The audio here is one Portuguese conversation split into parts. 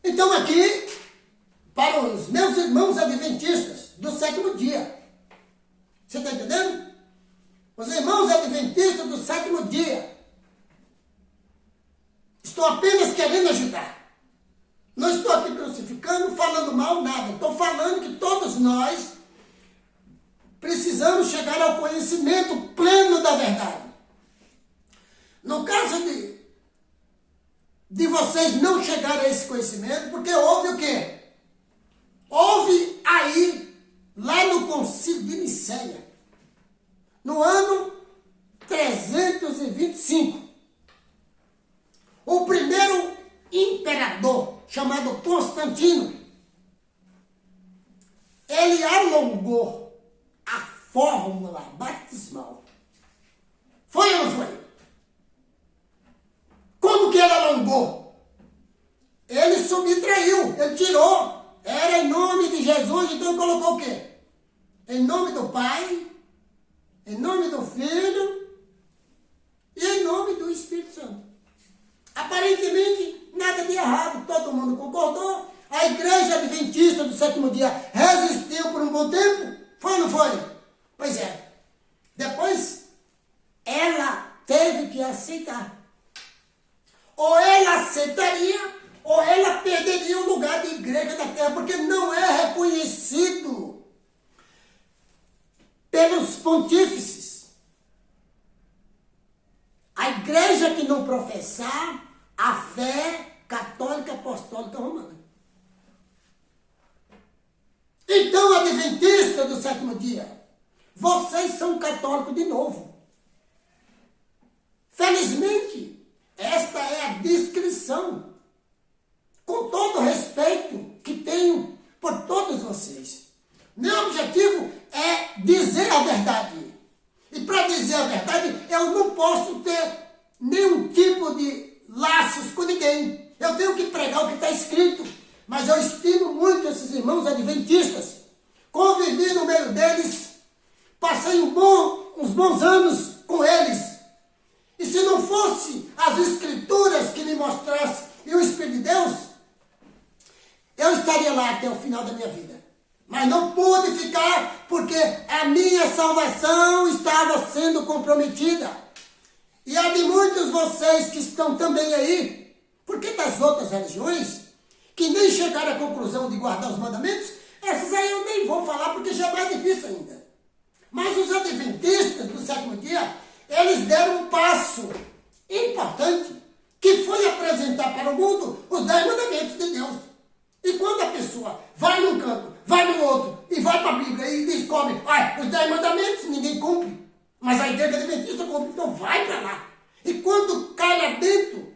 Então aqui, para os meus irmãos adventistas do sétimo dia, você está entendendo? Os irmãos adventistas do sétimo dia, estou apenas querendo ajudar. Não estou aqui crucificando, falando mal, nada. Estou falando que todos nós precisamos chegar ao conhecimento pleno da verdade. No caso de vocês não chegarem a esse conhecimento, porque houve o quê? Houve aí, lá no Concílio de Nicéia, no ano 325, o primeiro imperador, chamado Constantino, ele alongou a fórmula batismal. Foi ou não foi? Como que ele alongou? Ele subtraiu, ele tirou. Era em nome de Jesus, então ele colocou o quê? Em nome do Pai, em nome do Filho e em nome do Espírito Santo. Aparentemente, nada de errado, todo mundo concordou. A igreja adventista do sétimo dia resistiu por um bom tempo. Foi ou não foi? Pois é. Depois, ela teve que aceitar. Ou ela aceitaria, ou ela perderia o lugar de igreja da terra, porque não é reconhecido pelos pontífices. A igreja que não professar a fé católica apostólica romana. Então, adventista do sétimo dia, vocês são católicos de novo. Felizmente, esta é a descrição, com todo o respeito que tenho por todos vocês. Meu objetivo é dizer a verdade. E para dizer a verdade, eu não posso ter nenhum tipo de laços com ninguém. Eu tenho que pregar o que está escrito. Mas eu estimo muito esses irmãos adventistas. Convivi no meio deles, passei uns bons anos com eles. E se não fosse as Escrituras que me mostrassem e o Espírito de Deus, eu estaria lá até o final da minha vida. Mas não pude ficar porque a minha salvação estava sendo comprometida. E há de muitos vocês que estão também aí, porque das outras religiões, que nem chegaram à conclusão de guardar os mandamentos, essas aí eu nem vou falar porque já é mais difícil ainda. Mas os adventistas do sétimo dia, eles deram um passo importante, que foi apresentar para o mundo os 10 mandamentos de Deus. E quando a pessoa vai num canto, vai no outro, e vai para a Bíblia e descobre, os 10 mandamentos ninguém cumpre, mas a igreja adventista cumpre, então vai para lá. E quando cai lá dentro,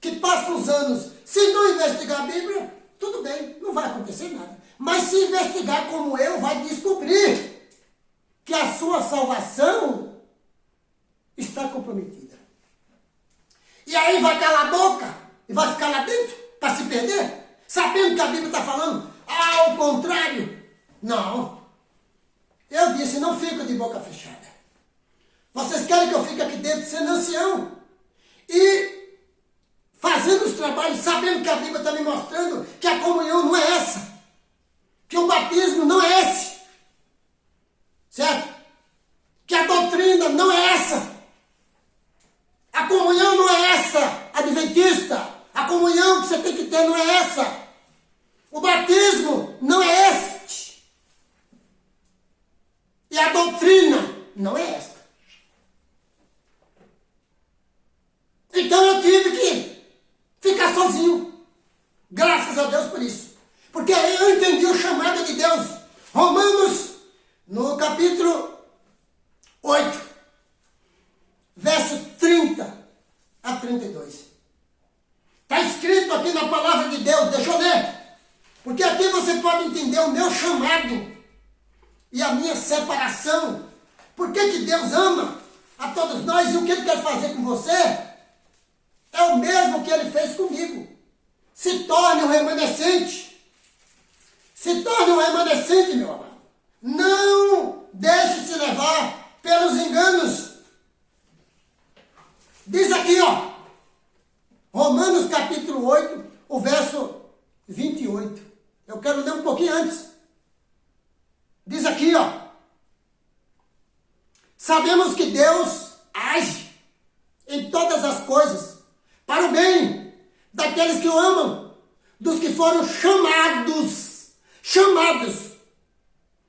que passam os anos, se não investigar a Bíblia, tudo bem, não vai acontecer nada. Mas se investigar como eu, vai descobrir que a sua salvação está comprometida. E aí vai calar a boca e vai ficar lá dentro para se perder, sabendo que a Bíblia está falando ao contrário. Não. Eu disse, não fico de boca fechada. Vocês querem que eu fique aqui dentro sendo ancião e fazendo os trabalhos, sabendo que a Bíblia está me mostrando que a comunhão não é essa, que o batismo não é esse, certo? Que a doutrina não é essa. A comunhão não é essa, adventista. A comunhão que você tem que ter não é essa. O batismo não é este. E a doutrina não é esta. Então eu tive que ficar sozinho. Graças a Deus por isso. Porque eu entendi o chamado de Deus. Romanos, no capítulo 8, verso 30 a 32. Está escrito aqui na palavra de Deus, deixa eu ler. Porque aqui você pode entender o meu chamado e a minha separação. Por que que Deus ama a todos nós e o que Ele quer fazer com você é o mesmo que Ele fez comigo. Se torne um remanescente. Se torne um remanescente, meu amado. Não deixe se levar pelos enganos. Diz aqui, Romanos capítulo 8, o verso Eu quero ler um pouquinho antes. Diz aqui, ó. Sabemos que Deus age em todas as coisas para o bem daqueles que o amam, dos que foram chamados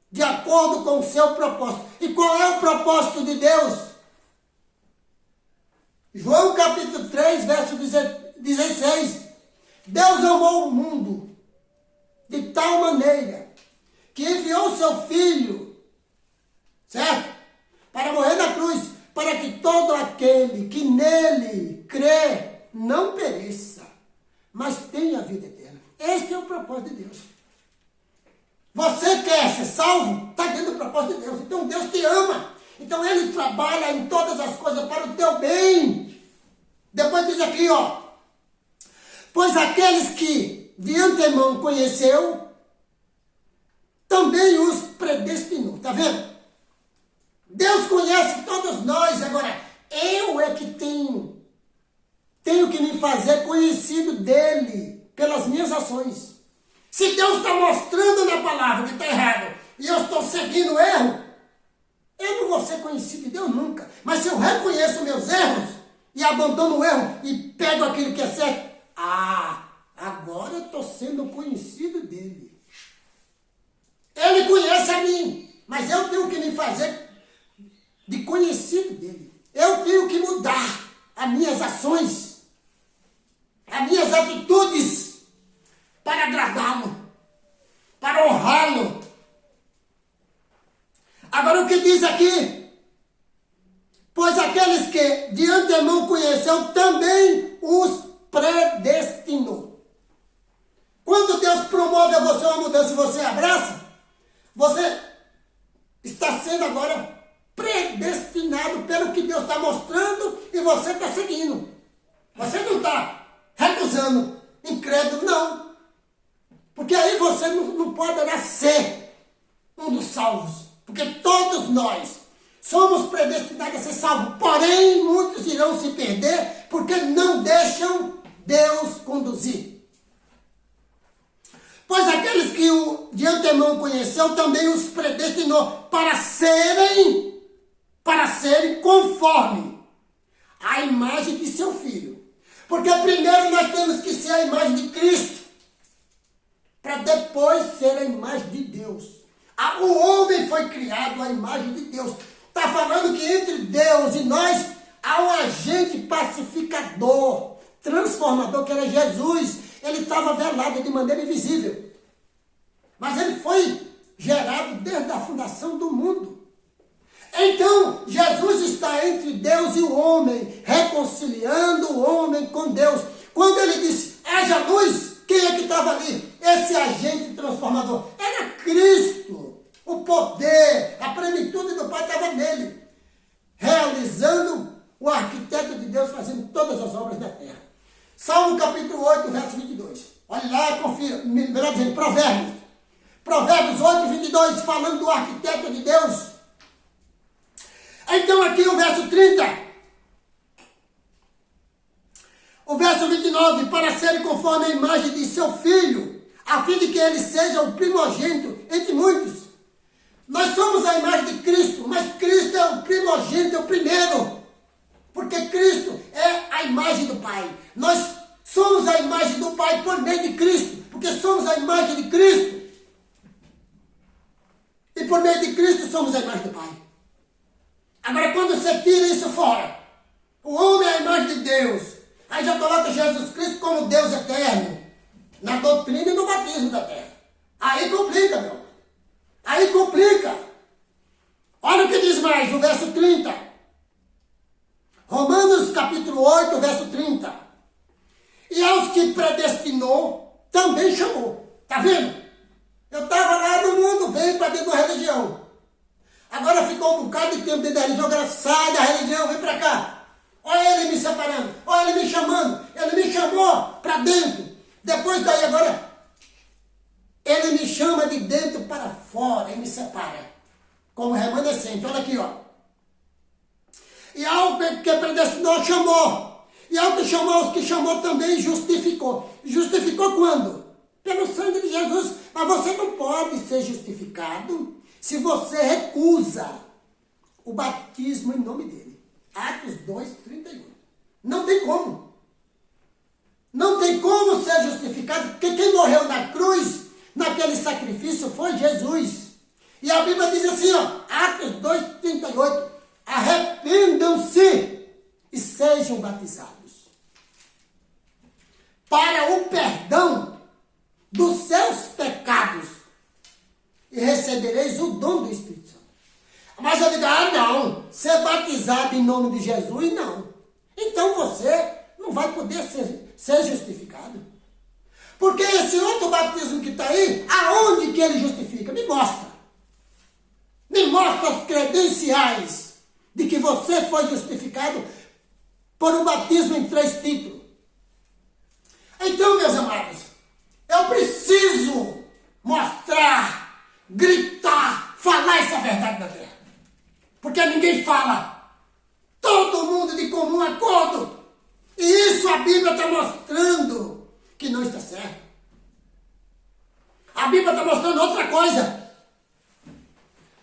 de acordo com o seu propósito. E qual é o propósito de Deus? João capítulo 3, verso 16. Deus amou o mundo de tal maneira que enviou o seu Filho, certo? Para morrer na cruz, para que todo aquele que nele crê não pereça, mas tenha vida eterna. Este é o propósito de Deus. Você quer ser salvo? Está dentro do propósito de Deus. Então Deus te ama. Então Ele trabalha em todas as coisas para o teu bem. Depois diz aqui, ó. Pois aqueles que de antemão conheceu, também os predestinou. Está vendo? Deus conhece todos nós. Agora, eu é que tenho que me fazer conhecido dele pelas minhas ações. Se Deus está mostrando na palavra que está errado e eu estou seguindo o erro, eu não vou ser conhecido de Deus nunca. Mas se eu reconheço meus erros e abandono o erro e pego aquilo que é certo, agora eu estou sendo conhecido dele. Ele conhece a mim, mas eu tenho que me fazer de conhecido dele. Eu tenho que mudar as minhas ações, as minhas atitudes, para agradá-lo, para honrá-lo. Agora o que diz aqui? Pois aqueles que de antemão conheceu, também os predestinou. Quando Deus promove a você uma mudança e você abraça, você está sendo agora predestinado pelo que Deus está mostrando e você está seguindo. Você não está recusando, incrédulo, não. Porque aí você não poderá ser um dos salvos. Porque todos nós somos predestinados a ser salvos. Porém, muitos irão se perder porque não deixam Deus conduzir. Pois aqueles que o de antemão conheceu, também os predestinou para serem conforme a imagem de seu Filho. Porque primeiro nós temos que ser a imagem de Cristo, para depois ser a imagem de Deus. O homem foi criado à imagem de Deus. Está falando que entre Deus e nós há um agente pacificador, transformador, que era Jesus. Ele estava velado de maneira invisível. Mas ele foi gerado desde a fundação do mundo. Então, Jesus está entre Deus e o homem, reconciliando o homem com Deus. Quando ele disse, haja luz, quem é que estava ali? Esse agente transformador. Era Cristo. O poder, a plenitude do Pai estava nele. Realizando o arquiteto de Deus, fazendo todas as obras da terra. Salmo capítulo 8, verso 22. Olha lá, confira. Melhor dizendo, Provérbios. Provérbios 8, 22, falando do arquiteto de Deus. Então aqui o verso 30. O verso 29, para serem conforme a imagem de seu Filho, a fim de que ele seja o primogênito entre muitos. Nós somos a imagem de Cristo, mas Cristo é o primogênito, é o primeiro. Porque Cristo é a imagem do Pai. Nós somos a imagem do Pai por meio de Cristo, porque somos a imagem de Cristo. E por meio de Cristo somos a imagem do Pai. Agora, quando você tira isso fora, o homem é a imagem de Deus. Aí já coloca Jesus Cristo como Deus eterno, na doutrina e no batismo da terra. Aí complica, meu irmão. Aí complica. Olha o que diz mais, o verso 30. Romanos capítulo 8, verso 30. E aos que predestinou, também chamou. Está vendo? Eu estava lá no mundo, veio para dentro da religião. Agora ficou um bocado de tempo dentro da religião, agora sai da religião, vem para cá. Olha ele me separando, olha ele me chamando. Ele me chamou para dentro. Depois daí agora, ele me chama de dentro para fora e me separa. Como remanescente, olha aqui, ó. E ao que predestinou, chamou. E ao que chamou, os que chamou também justificou. Justificou quando? Pelo sangue de Jesus. Mas ser justificado se você recusa o batismo em nome dele. Atos 2:38. Não tem como. Não tem como ser justificado, porque quem morreu na cruz, naquele sacrifício, foi Jesus. E a Bíblia diz assim, ó, Atos 2:38, arrependam-se e sejam batizados para o perdão dos seus pecados e recebereis o dom do Espírito Santo. Mas eu digo, não, ser batizado em nome de Jesus, não. Então você não vai poder ser justificado. Porque esse outro batismo que está aí, aonde que ele justifica? Me mostra. Me mostra as credenciais de que você foi justificado por um batismo em 3 títulos. Então, meus amados, eu preciso mostrar, gritar, falar essa verdade na terra. Porque ninguém fala. Todo mundo de comum acordo. E isso a Bíblia está mostrando que não está certo. A Bíblia está mostrando outra coisa.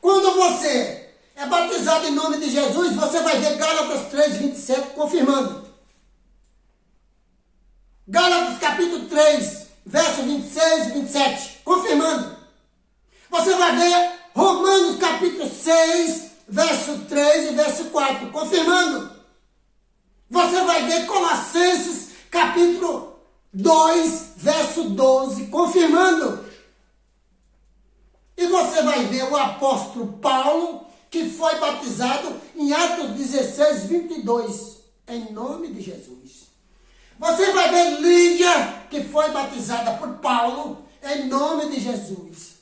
Quando você é batizado em nome de Jesus, você vai ver Gálatas 3:27 confirmando. Gálatas capítulo 3, verso 26 e 27, confirmando. Você vai ver Romanos capítulo 6, verso 3 e verso 4, confirmando. Você vai ver Colossenses capítulo 2, verso 12, confirmando. E você vai ver o apóstolo Paulo, que foi batizado em Atos 16:22, em nome de Jesus. Você vai ver Lídia, que foi batizada por Paulo, em nome de Jesus.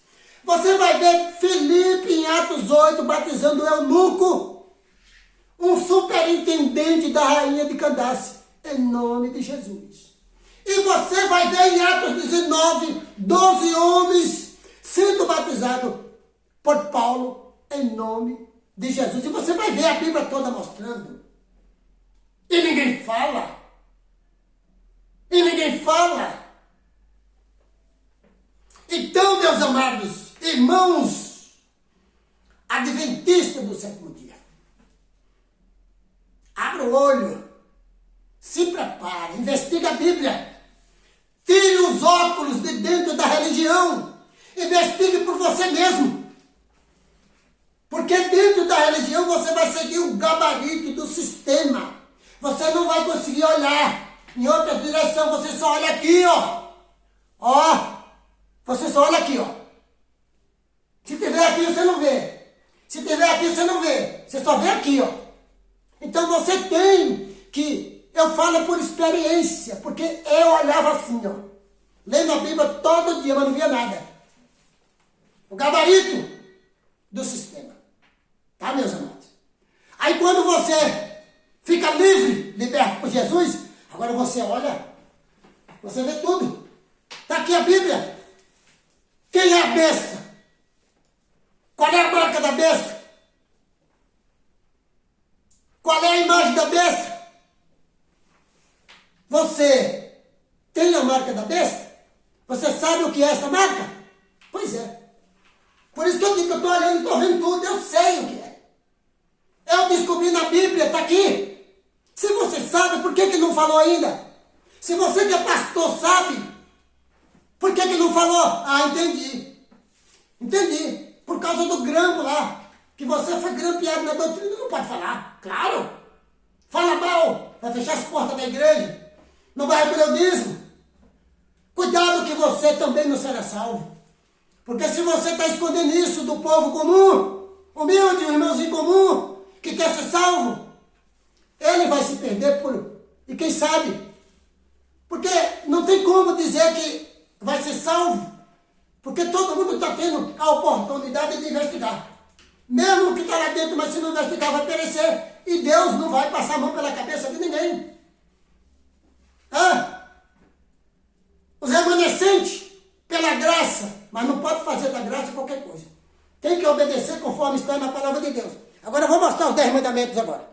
Você vai ver Filipe, em Atos 8, batizando Eunuco, um superintendente da rainha de Candace, em nome de Jesus. E você vai ver em Atos 19, 12 homens sendo batizados por Paulo, em nome de Jesus. E você vai ver a Bíblia toda mostrando. E ninguém fala. E ninguém fala. Então, meus amados irmãos adventistas do 7º dia, abra o olho, se prepare, investigue a Bíblia, tire os óculos de dentro da religião, investigue por você mesmo. Porque dentro da religião você vai seguir o gabarito do sistema. Você não vai conseguir olhar em outra direção, você só olha aqui, ó. Ó, você só olha aqui, ó. Se tiver aqui, você não vê. Se tiver aqui, você não vê. Você só vê aqui, ó. Então você tem que... Eu falo por experiência, porque eu olhava assim, ó. Lendo a Bíblia todo dia, mas não via nada. O gabarito do sistema. Tá, meus amados? Aí quando você fica livre, liberto por Jesus, agora você olha, você vê tudo. Tá aqui a Bíblia. Quem é a besta? Qual é a marca da besta? Qual é a imagem da besta? Você tem a marca da besta? Você sabe o que é essa marca? Pois é. Por isso que eu digo que eu estou olhando e estou vendo tudo, eu sei o que é. Eu descobri na Bíblia, está aqui. Se você sabe, por que não falou ainda? Se você que é pastor sabe, por que não falou? Ah, entendi. Entendi. Por causa do grampo lá, que você foi grampeado na doutrina, não pode falar. Claro. Fala mal, vai fechar as portas da igreja, não vai recolher o dízimo. Cuidado que você também não será salvo. Porque se você está escondendo isso do povo comum, humilde, o irmãozinho comum, que quer ser salvo, ele vai se perder por... E quem sabe? Porque não tem como dizer que vai ser salvo, porque todo mundo está tendo a oportunidade de investigar. Mesmo que está lá dentro, mas se não investigar vai perecer. E Deus não vai passar a mão pela cabeça de ninguém. Os remanescentes, pela graça, mas não pode fazer da graça qualquer coisa. Tem que obedecer conforme está na palavra de Deus. Agora eu vou mostrar os 10 mandamentos agora.